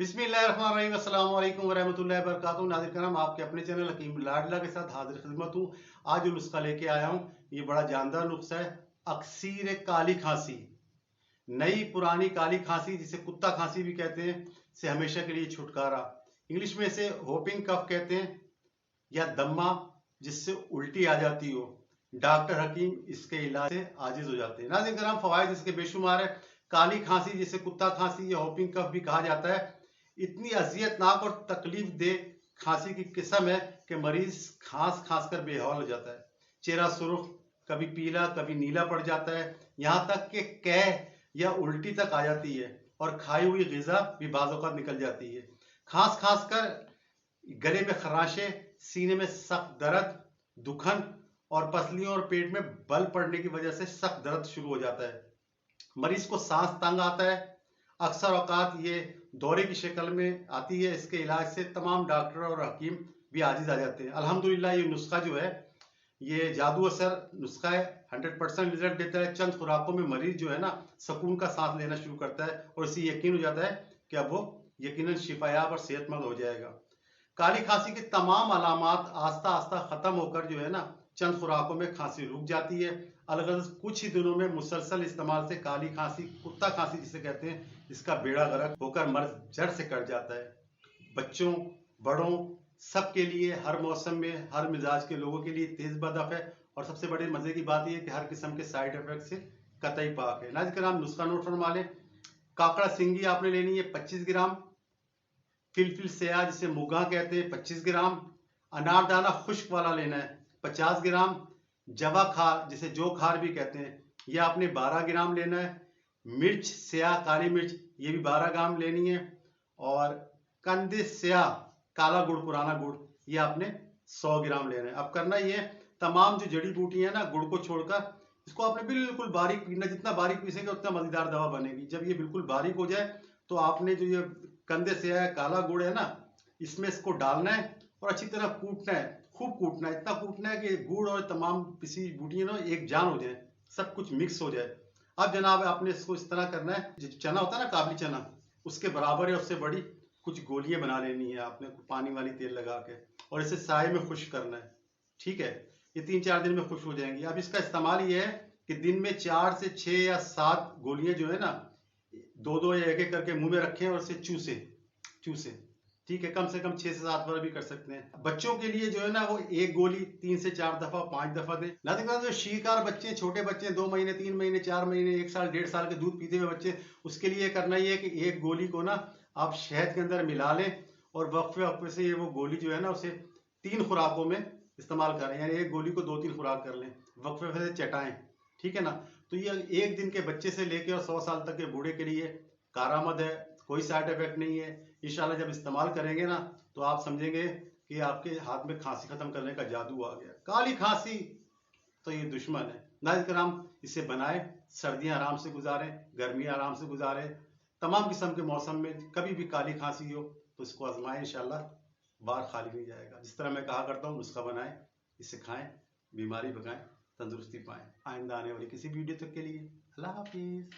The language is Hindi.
बिस्मिल्लाहिर्रहमानिर्रहीम, अस्सलाम वालेकुम वरहमतुल्लाहि वबरकातुहू। नाज़रीन करम, आपके अपने चैनल हकीम लाडला के साथ हाजिर खिदमत हूँ। आज जो नुस्खा लेके आया हूँ, ये बड़ा जानदार नुस्खा है। अक्सीर काली खांसी, नई पुरानी काली खांसी जिसे कुत्ता खांसी भी कहते हैं, से हमेशा के लिए छुटकारा। इंग्लिश में इसे होपिंग कफ कहते हैं, या दम्मा, जिससे उल्टी आ जाती हो। डॉक्टर हकीम इसके इलाज से आजिज हो जाते हैं। नाज़रीन करम, फवाइद इसके बेशुमार है। काली खांसी जिसे कुत्ता खांसी या होपिंग कफ भी कहा जाता है, इतनी अजियतनाक और तकलीफ दे खांसी की किस्म है कि मरीज खांस खांस कर बेहाल हो जाता है। चेहरा सुर्ख, कभी पीला कभी नीला पड़ जाता है, यहाँ तक कि कह या उल्टी तक आ जाती है, और खाई हुई ग़िज़ा भी बाज़ औक़ात निकल जाती है। खांस खांस कर गले में खराशे, सीने में सख्त दर्द, दुखन और पसलियों और पेट में बल पड़ने की वजह से सख्त दर्द शुरू हो जाता है। मरीज को सांस तंग आता है। अक्सर औकात ये दौरे की शक्ल में आती है। इसके इलाज से तमाम डॉक्टर और हकीम भी आजिज आ जाते हैं। अल्हम्दुलिल्लाह ये नुस्खा जो है, ये जादू असर नुस्खा है। 100% रिजल्ट देता है। चंद खुराकों में मरीज जो है ना, सुकून का सांस लेना शुरू करता है और इसे यकीन हो जाता है कि अब वो यकीनन शिफायाब और सेहतमंद हो जाएगा। काली खांसी की तमाम अलामात आस्ता आस्ता खत्म होकर जो है ना, चंद खुराकों में खांसी रुक जाती है। अलगज़ कुछ ही दिनों में मुसलसल इस्तेमाल से काली खांसी, कुत्ता खांसी जिसे कहते हैं, इसका बेड़ा गर्क होकर मर्ज जड़ से कट जाता है। बच्चों, बड़ों, सबके लिए, हर मौसम में, हर मिजाज के लोगों के लिए तेज बदफ है। और सबसे बड़े मजे की बात यह है कि हर किस्म के साइड इफेक्ट से कतई पाक है। नाज़रीन करम, नुस्खा नोट फरमा लें। काकड़ा सिंगी आपने लेनी है 25 ग्राम। फिलफिल स्याह जिसे मुगा कहते हैं 25 ग्राम। अनारदाना खुश्क वाला लेना है 50 ग्राम। जवा खार जिसे जो खार भी कहते हैं, यह आपने 12 ग्राम लेना है। मिर्च स्याह, काली मिर्च, ये भी 12 ग्राम लेनी है। और कंदे स्याह, काला गुड़, पुराना गुड़, ये आपने 100 ग्राम लेना है। अब करना ये, तमाम जो जड़ी बूटियां ना, गुड़ को छोड़कर इसको आपने बिल्कुल बारीक पीना। जितना बारीक पीसेंगे उतना मजेदार दवा बनेगी। जब ये बिल्कुल बारीक हो जाए तो आपने जो ये कंदे स्याह काला गुड़ है ना, इसमें इसको डालना है और अच्छी तरह कूटना है। खूब कूटना है, इतना कूटना है कि गुड़ और तमाम पिसी बूटियां ना एक जान हो जाए, सब कुछ मिक्स हो जाए। अब जनाब, आपने इसको इस तरह करना है, जो चना होता है ना, काबली चना, उसके बराबर या उससे बड़ी कुछ गोलियां बना लेनी है आपने, पानी वाली तेल लगा के, और इसे साए में खुश्क करना है। ठीक है, ये 3-4 दिन में खुश्क हो जाएंगी। अब इसका इस्तेमाल ये है कि दिन में 4 से 6 या 7 गोलियां जो है ना, 2-2 या एक एक करके मुंह में रखें और इसे चूसे चूसे। ठीक है, कम से कम 6 से 7 बार भी कर सकते हैं। बच्चों के लिए जो है ना, वो एक गोली 3 से 4 दफा, 5 दफा दें। ना देखा, जो शीकार बच्चे, छोटे बच्चे, 2 महीने, 3 महीने, 4 महीने, 1 साल, 1.5 साल के दूध पीते हुए बच्चे, उसके लिए करना ये है कि एक गोली को ना आप शहद के अंदर मिला लें और वक्फे वक्फे से ये वो गोली जो है ना, उसे 3 खुराकों में इस्तेमाल करें। यानी एक गोली को 2-3 खुराक कर लें, वक्फे वक्फे से चटाएं। ठीक है ना। तो ये एक दिन के बच्चे से लेकर और 100 साल तक के बूढ़े के लिए कारामद है। कोई साइड इफेक्ट नहीं है। इंशाल्लाह जब इस्तेमाल करेंगे ना, तो आप समझेंगे कि आपके हाथ में खांसी खत्म करने का जादू आ गया। काली खांसी तो ये दुश्मन है। नाज़रीन करम, इसे बनाएं, सर्दियां आराम से गुजारें, गर्मियां आराम से गुजारें। तमाम किस्म के मौसम में कभी भी काली खांसी हो तो इसको आजमाएं, इंशाल्लाह बार खाली नहीं जाएगा। जिस तरह मैं कहा करता हूँ, नुस्खा बनाएं, इसे खाएं, बीमारी भगाएं, तंदुरुस्ती पाएं। आइंदा आने वाली किसी वीडियो तक के लिए अल्लाह हाफिज।